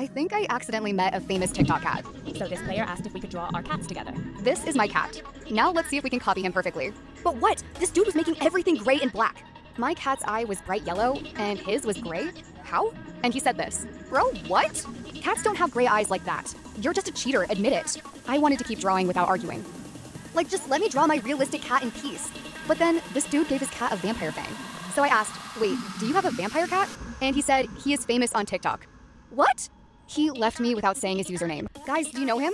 I think I accidentally met a famous TikTok cat. So this player asked if we could draw our cats together. This is my cat. Now let's see if we can copy him perfectly. But what? This dude was making everything gray and black. My cat's eye was bright yellow, and his was gray? How? And he said this. Bro, what? Cats don't have gray eyes like that. You're just a cheater, admit it. I wanted to keep drawing without arguing. Like, just let me draw my realistic cat in peace. But then, this dude gave his cat a vampire fang. So I asked, wait, do you have a vampire cat? And he said he is famous on TikTok. What? He left me without saying his username. Guys, do you know him?